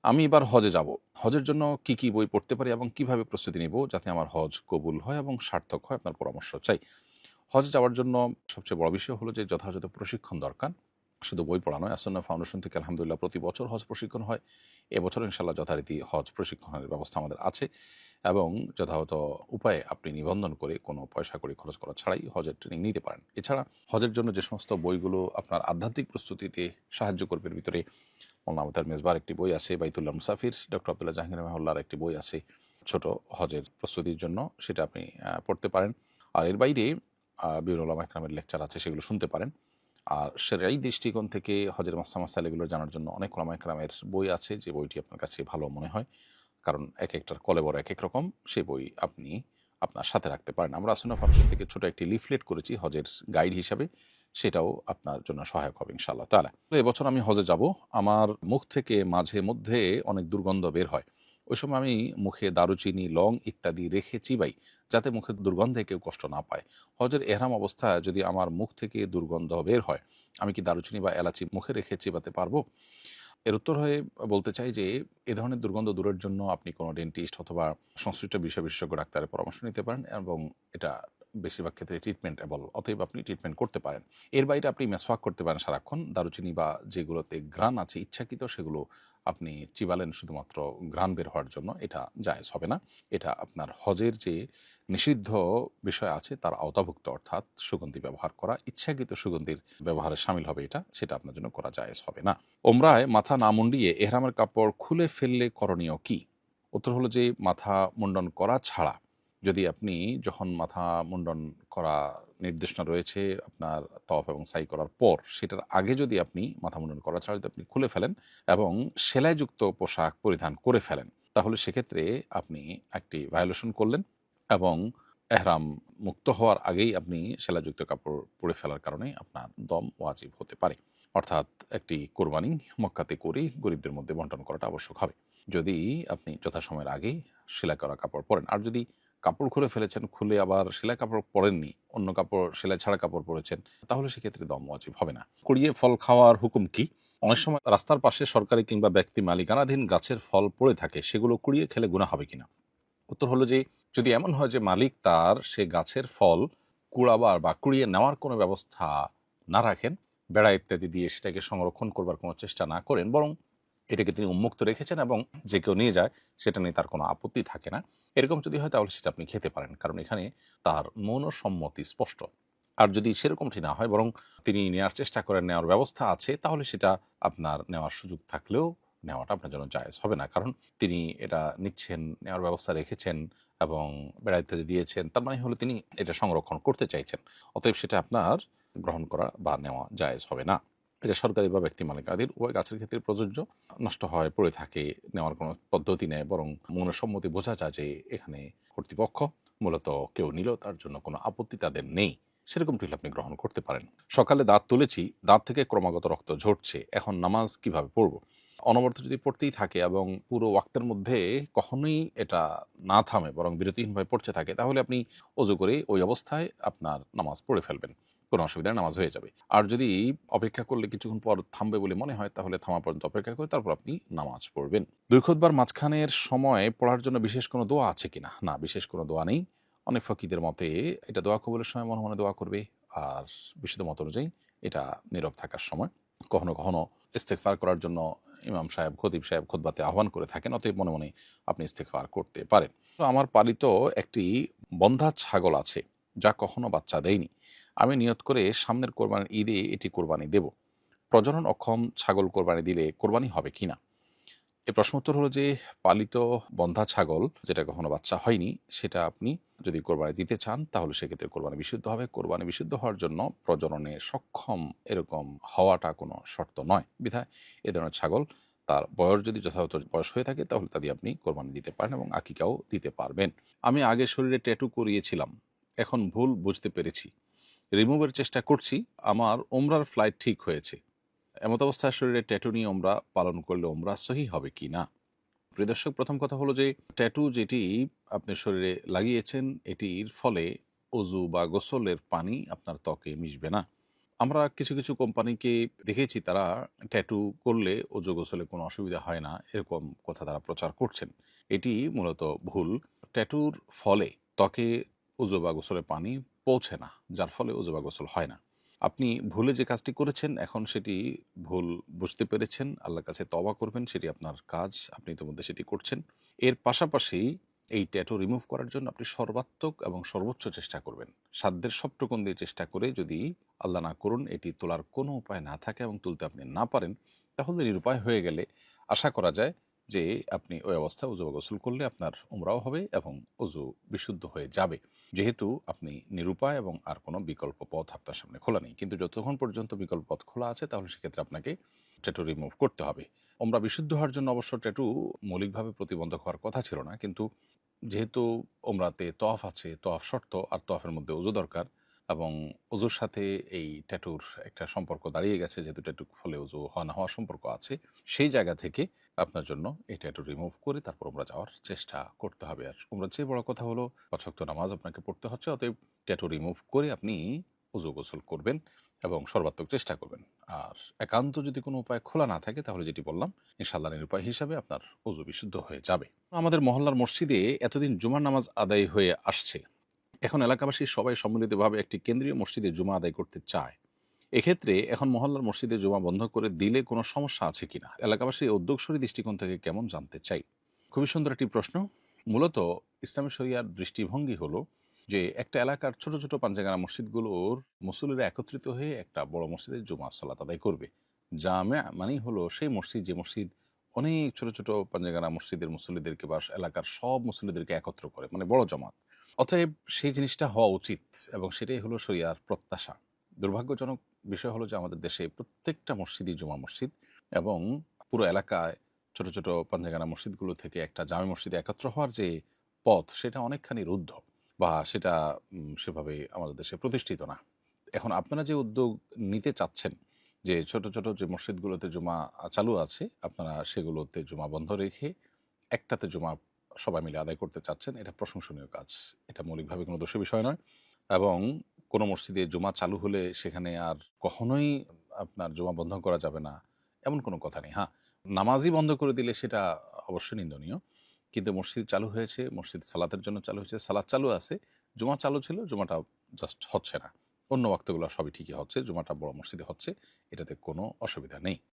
আমি এবার হজে যাব। হজের জন্য কি, কি বই পড়তে পারি এবং কিভাবে প্রস্তুতি নিব যাতে আমার হজ কবুল হয় এবং সার্থক হয়? আপনার পরামর্শ চাই। হজে যাওয়ার জন্য সবচেয়ে বড় বিষয় হলো যে যথাযথ প্রশিক্ষণ দরকার। শুধু বই পড়া নয়, আসন্না ফাউন্ডেশন থেকে আলহামদুলিল্লাহ প্রতি বছর হজ প্রশিক্ষণ হয়। এবছরও ইনশাআল্লাহ যথারীতি হজ প্রশিক্ষণের ব্যবস্থা আমাদের আছে এবং যথাযথ উপায়ে আপনি নিবন্ধন করে কোনো পয়সা কড়ি খরচ করা ছাড়াই হজের ট্রেনিং নিতে পারেন। এছাড়া হজের জন্য যে সমস্ত বইগুলো আপনার আধ্যাত্মিক প্রস্তুতিতে সাহায্য করবে, এর ভিতরে মওলানা আবু তাহের মেজবার একটি বই আছে, বাইতুল্লাহ মুসাফির ডক্টর আব্দুল্লাহ জাহাঙ্গীর রহমাহুল্লাহর একটি বই আছে ছোট হজের প্রস্তুতির জন্য, সেটা আপনি পড়তে পারেন। আর এর বাইরে বিভিন্ন ওলামা ইকরামের লেকচার আছে, সেগুলো শুনতে পারেন। আর শরঈ দৃষ্টিকোণ থেকে হজের মাসলা এগুলো জানার জন্য অনেক ওলামা ইকরামের বই আছে, যে বইটি আপনার কাছে ভালো মনে হয়, কারণ এক একটার কলেবর এক এক রকম, সেই বই আপনি আপনার সাথে রাখতে পারেন। আমরা আসন্না ফাউন্ডেশন থেকে ছোট একটি লিফলেট করেছি হজের গাইড হিসাবে, সেটাও আপনার জন্য সহায়ক হবে ইনশাআল্লাহ তাআলা। তো এবছর আমি হজে যাব। আমার মুখ থেকে মাঝে মধ্যে অনেক দুর্গন্ধ বের হয়। ওই সময় আমি মুখে দারুচিনি, লং ইত্যাদি রেখে চিবাই, যাতে মুখের দুর্গন্ধে কেউ কষ্ট না পায়। হজের এহরাম অবস্থায় যদি আমার মুখ থেকে দুর্গন্ধ বের হয়, আমি কি দারুচিনি বা এলাচি মুখে রেখে চিবাতে পারবো? এর উত্তর হয়ে বলতে চাই যে এ ধরনের দুর্গন্ধ দূরের জন্য আপনি কোনো ডেন্টিস্ট অথবা সংশ্লিষ্ট বিষয় বিশেষজ্ঞ ডাক্তারের পরামর্শ নিতে পারেন এবং এটা বেশিরভাগ ক্ষেত্রে ট্রিটমেন্টেবল, অতএব আপনি ট্রিটমেন্ট করতে পারেন। এর বাইরে আপনি মেসওয়াক করতে পারেন সারাক্ষণ। দারুচিনি বা যেগুলোতে ঘ্রাণ আছে ইচ্ছাকৃত, সেগুলো আপনি চিবালেন শুধুমাত্র ঘ্রাণ বের হওয়ার জন্য, এটা জায়েজ হবে না। এটা আপনার হজের যে নিষিদ্ধ বিষয় আছে তার আওতাভুক্ত, অর্থাৎ সুগন্ধি ব্যবহার করা, ইচ্ছাকৃত সুগন্ধির ব্যবহারে শামিল হবে এটা, সেটা আপনার জন্য করা জায়েজ হবে না। ওমরায় মাথা না মুন্ডিয়ে এহরামের কাপড় খুলে ফেললে করণীয় কি? উত্তর হলো যে মাথা মুন্ডন করা ছাড়া, যদি আপনি যখন মাথা মুন্ডন করা নির্দেশনা রয়েছে আপনার তওয়াফ এবং সাই করার পর, সেটার আগে যদি আপনি মাথা মুন্ডন করা ছাড়া যদি আপনি খুলে ফেলেন এবং সেলাইযুক্ত পোশাক পরিধান করে ফেলেন, তাহলে সেক্ষেত্রে আপনি একটি ভায়োলেশন করলেন এবং এহরাম মুক্ত হওয়ার আগেই আপনি সেলাইযুক্ত কাপড় পরে ফেলার কারণে আপনার দম ওয়াজিব হতে পারে। অর্থাৎ একটি কোরবানি মক্কাতে করে গরিবদের মধ্যে বন্টন করাটা আবশ্যক হবে, যদি আপনি যথাসময়ের আগেই সেলাই করা কাপড় পরেন। আর যদি কাপড় খুলে ফেলেছেন, খুলে আবার সেলাই কাপড় পরেননি, অন্য কাপড় সেলাই ছাড়া কাপড় পরেছেন, তাহলে সেক্ষেত্রে দম ওয়াজিব হবে না। কুড়িয়ে ফল খাওয়ার হুকুম কি? অনেক সময় রাস্তার পাশে সরকারি কিংবা ব্যক্তি মালিকানাধীন গাছের ফল পড়ে থাকে, সেগুলো কুড়িয়ে খেলে গুনাহ হবে কিনা? উত্তর হলো যে যদি এমন হয় যে মালিক তার সে গাছের ফল কুড়াবার বা কুড়িয়ে নেওয়ার কোনো ব্যবস্থা না রাখেন, বেড়া ইত্যাদি দিয়ে সেটাকে সংরক্ষণ করবার কোনো চেষ্টা না করেন, বরং এটাকে তিনি উন্মুক্ত রেখেছেন এবং যে কেউ নিয়ে যায় সেটা নিয়ে তার কোনো আপত্তি থাকে না, এরকম যদি হয় তাহলে সেটা আপনি খেতে পারেন, কারণ এখানে তার মৌনসম্মতি স্পষ্ট। আর যদি সেরকমটি না হয়, বরং তিনি নেওয়ার চেষ্টা করেন, নেওয়ার ব্যবস্থা আছে, তাহলে সেটা আপনার নেওয়ার সুযোগ থাকলেও নেওয়াটা আপনার জন্য জায়েজ হবে না। কারণ তিনি এটা নিচ্ছেন, নেওয়ার ব্যবস্থা রেখেছেন এবং বেড়া ইত্যাদি দিয়েছেন, তার মানে হলো তিনি এটা সংরক্ষণ করতে চাইছেন। অতএব সেটা আপনার গ্রহণ করা বা নেওয়া জায়েজ হবে না। এটা সরকারি বা ব্যক্তি মালিকানাধীন উভয় গাছের ক্ষেত্রে প্রযোজ্য। নষ্ট হয়, পড়ে থাকে, নেওয়ার কোনো পদ্ধতি নেই, বরং মৌনসম্মতি বোঝা যায় যে এখানে কর্তৃপক্ষ মূলত কেউ নিল, তার জন্য কোনো আপত্তি তাদের নেই, সেরকমটি হলে আপনি গ্রহণ করতে পারেন। সকালে দাঁত তুলেছি, দাঁত থেকে ক্রমাগত রক্ত ঝরছে, এখন নামাজ কিভাবে পড়ব? অনবরত যদি পড়তেই থাকে এবং পুরো ওয়াক্তের মধ্যে কখনোই এটা না থামে, বরং বিরতিহীনভাবে পড়তে থাকে, তাহলে আপনি অজু করে ওই অবস্থায় আপনার নামাজ পড়ে ফেলবেন, কোনো অসুবিধা নেই, নামাজ হয়ে যাবে। আর যদি অপেক্ষা করলে কিছুক্ষণ পর থামবে বলে মনে হয়, তাহলে থামা পর্যন্ত অপেক্ষা করে তারপর আপনি নামাজ পড়বেন। দুই খুতবার মাঝখানের সময় পড়ার জন্য বিশেষ কোনো দোয়া আছে কিনা? না, বিশেষ কোনো দোয়া নেই। অনেক ফকিদের মতে এটা দোয়া কবুলের সময় মনে মনে দোয়া করবে, আর বিশুদ্ধ মত অনুযায়ী এটা নীরব থাকার সময়। কখনো কখনো ইস্তেগফার করার জন্য ইমাম সাহেব, খতিব সাহেব খুতবাতে আহ্বান করে থাকেন, অতএব মনে মনে আপনি ইস্তেগফার করতে পারেন। তো আমার পালিত একটি বন্ধা ছাগল আছে, যা কখনো বাচ্চা দেয়নি। আমি নিয়ত করে সামনের কোরবানির ঈদে এটি কোরবানি দেব। প্রজনন অক্ষম ছাগল কোরবানি দিলে কোরবানি হবে কিনা? এর প্রশ্ন উত্তর হলো যে পালিত বন্ধা ছাগল যেটা কখনো বাচ্চা হয়নি, সেটা আপনি যদি কোরবানি দিতে চান, তাহলে সেক্ষেত্রে কোরবানি বিশুদ্ধ হবে। কোরবানি বিশুদ্ধ হওয়ার জন্য প্রজননে সক্ষম এরকম হওয়াটা কোনো শর্ত নয়, বিধায় এ ধরনের ছাগল তার বয়স যদি যথাযথ বয়স হয়ে থাকে, তাহলে তা দিয়ে আপনি কোরবানি দিতে পারেন এবং আকিকাও দিতে পারবেন। আমি আগে শরীরে ট্যাটু করিয়েছিলাম, এখন ভুল বুঝতে পেরেছি, রিমুভের চেষ্টা করছি, আমার ওমরার ফ্লাইট ঠিক হয়েছে। এমত অবস্থায় শরীরে ট্যাটু নিয়ে ওমরা পালন করলে ওমরা সহি হবে কি না? প্রিয় দর্শক, প্রথম কথা হলো যে ট্যাটু যেটি আপনি শরীরে লাগিয়েছেন, এটির ফলে অজু বা গোসলের পানি আপনার ত্বকে মিশবে না। আমরা কিছু, কিছু কোম্পানিকে দেখেছি তারা ট্যাটু করলে অজু গোসলে কোনো অসুবিধা হয় না, এরকম কথা তারা প্রচার করছেন। এটি মূলত ভুল। ট্যাটুর ফলে ত্বকে অজু বা গোসলের পানি পৌঁছে না, যার ফলে অজু বা গোসল হয় না। আপনি ভুলে যে কাজটি করেছেন, এখন সেটি ভুল বুঝতে পেরেছেন, আল্লাহর কাছে তওবা করবেন, সেটি আপনার কাজ, আপনি ইতিমধ্যে সেটি করছেন। এর পাশাপাশি এই ট্যাটু রিমুভ করার জন্য আপনি সর্বাত্মক এবং সর্বোচ্চ চেষ্টা করবেন। সাধ্যের সবটুকুন দিয়ে চেষ্টা করে যদি আল্লাহ না করুন এটি তোলার কোনো উপায় না থাকে এবং তুলতে আপনি না পারেন, তাহলে নিরুপায় হয়ে গেলে আশা করা যায় যে আপনি ওই অবস্থায় উজু বা গোসল করলে আপনার উমরাও হবে এবং উজু বিশুদ্ধ হয়ে যাবে। যেহেতু আপনি নিরুপায় এবং আর কোনো বিকল্প পথ আপনার সামনে খোলা নেই। কিন্তু যতক্ষণ পর্যন্ত বিকল্প পথ খোলা আছে তাহলে সেক্ষেত্রে আপনাকে ট্যাটু রিমুভ করতে হবে। উমরা বিশুদ্ধ হওয়ার জন্য অবশ্য ট্যাটু মৌলিকভাবে প্রতিবন্ধক হওয়ার কথা ছিল না। কিন্তু যেহেতু উমরাতে তওয়াফ আছে, তওয়াফ শর্ত আর তওয়াফের মধ্যে ওযু দরকার এবং ওযুর সাথে এই ট্যাটুর একটা সম্পর্ক দাঁড়িয়ে গেছে, যেহেতু ট্যাটুর ফলে ওযু হওয়া না হওয়ার সম্পর্ক আছে। সেই জায়গা থেকে আপনার জন্য এই ট্যাটু রিমুভ করে তারপর উমরা যাওয়ার চেষ্টা করতে হবে। আর উমরার চেয়ে বড় কথা হলো ৫ ওয়াক্ত নামাজ আপনাকে পড়তে হচ্ছে। অতএব ট্যাটু রিমুভ করে আপনি ওযু গোসল করবেন এবং সর্বাত্মক চেষ্টা করবেন। আর একান্ত যদি কোনো উপায় খোলা না থাকে তাহলে যেটি বললাম, ইনশাআল্লাহ নিরুপায় হিসাবে আপনার ওযু বিশুদ্ধ হয়ে যাবে। আমাদের মহল্লার মসজিদে এতদিন জুমার নামাজ আদায় হয়ে আসছে। এখন এলাকাবাসী সবাই সম্মিলিতভাবে একটি কেন্দ্রীয় মসজিদে জুমা আদায় করতে চায়। এক্ষেত্রে এখন মহল্লার মসজিদে জুমা বন্ধ করে দিলে কোনো সমস্যা আছে কিনা? এলাকাবাসীর এই উদ্যোগসরী দৃষ্টিকোণ থেকে কেমন জানতে চাই। খুবই সুন্দর একটি প্রশ্ন। মূলত ইসলামী শরিয়ার দৃষ্টিভঙ্গি হলো যে একটা এলাকার ছোট, ছোট পাঞ্জাগানা মসজিদগুলোর মুসল্লিরা একত্রিত হয়ে একটা বড় মসজিদে জুমা সালাত আদায় করবে। জামেয়া মানেই হলো সেই মসজিদ যে মসজিদ অনেক ছোট, ছোট পাঞ্জাগানা মসজিদের মুসল্লিদেরকে বা এলাকার সব মুসল্লিদেরকে একত্র করে, মানে বড় জামাত। অতএব সেই জিনিসটা হওয়া উচিত এবং সেটাই হলো শরিয়ার প্রত্যাশা। দুর্ভাগ্যজনক বিষয় হলো যে আমাদের দেশে প্রত্যেকটা মসজিদই জুমা মসজিদ এবং পুরো এলাকায় ছোট, ছোট পাঞ্জাগানা মসজিদগুলো থেকে একটা জামে মসজিদে একত্র হওয়ার যে পথ সেটা অনেকখানি রুদ্ধ বা সেটা সেভাবে আমাদের দেশে প্রতিষ্ঠিত না। এখন আপনারা যে উদ্যোগ নিতে চাচ্ছেন যে ছোট, ছোট যে মসজিদগুলোতে জুমা চালু আছে, আপনারা সেগুলোতে জুমা বন্ধ রেখে একটাতে জুমা সবাই মিলে আদায় করতে চাচ্ছেন, এটা প্রশংসনীয় কাজ। এটা মৌলিকভাবে কোনো দোষের বিষয় নয় এবং কোনো মসজিদে জুমা চালু হলে সেখানে আর কখনোই আপনার জুমা বন্ধ করা যাবে না, এমন কোনো কথা নেই। হ্যাঁ, নামাজই বন্ধ করে দিলে সেটা অবশ্যই নিন্দনীয়। কিন্তু মসজিদ চালু হয়েছে, মসজিদ সালাতের জন্য চালু হয়েছে, সালাত চালু আছে, জুমা চালু ছিল, জুমাটা জাস্ট হচ্ছে না। অন্য ওয়াক্তগুলো সবই ঠিকই হচ্ছে, জুমাটা বড় মসজিদে হচ্ছে, এটাতে কোনো অসুবিধা নেই।